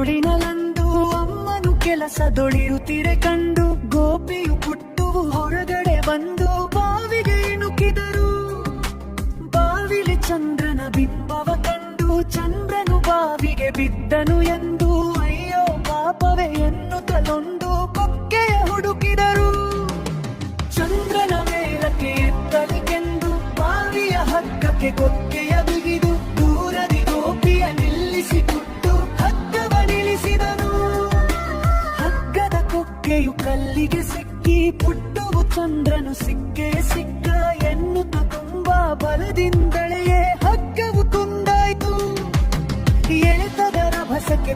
ಇರುಳಿನಲಂದು ಅಮ್ಮನು ಕೆಲಸದೊಳಿರುತ್ತಿರೆ ಕಂಡು ಗೋಪಿಯು ಪುಟ್ಟುವು ಹೊರಗಡೆ ಬಂದು ಬಾವಿಗೆ ಇಣುಕಿದರು. ಬಾವಿಲಿ ಚಂದ್ರನ ಬಿಂಬವ ಕಂಡು ಚಂದ್ರನು ಬಾವಿಗೆ ಬಿದ್ದನು ಎಂದು ಅಯ್ಯೋ ಪಾಪವೇ ಎನ್ನುತ್ತಲೊಂದು ಕೊಕ್ಕೆಯ ಹುಡುಕಿದರು. ಚಂದ್ರನ ಮೇಲಕ್ಕೆ ಎತ್ತಲಿಗೆಂದು ಬಾವಿಯ ಹಗ್ಗಕ್ಕೆ ಕೊಕ್ಕೆಯ ಬಿಗಿದು ದೂರದಿ ಗೋಪಿಯ ನಿಲ್ಲಿಸಿ ಪುಟ್ಟು ಹಗ್ಗವ ನಿಲ್ಲಿಸಿದನು. ಹಗ್ಗದ ಕೊಕ್ಕೆಯು ಕಲ್ಲಿಗೆ ಸಿಕ್ಕಿ ಪುಟ್ಟುವು ಚಂದ್ರನು ಸಿಕ್ಕೇ ಸಿಕ್ಕ ಎನ್ನುತ್ತ ತುಂಬಾ ಬಲದಿಂದಳೆಯೇ ಹಗ್ಗವು ತುಂಡಾಯ್ತು. ಎಳೆತದ ರಭಸಕ್ಕೆ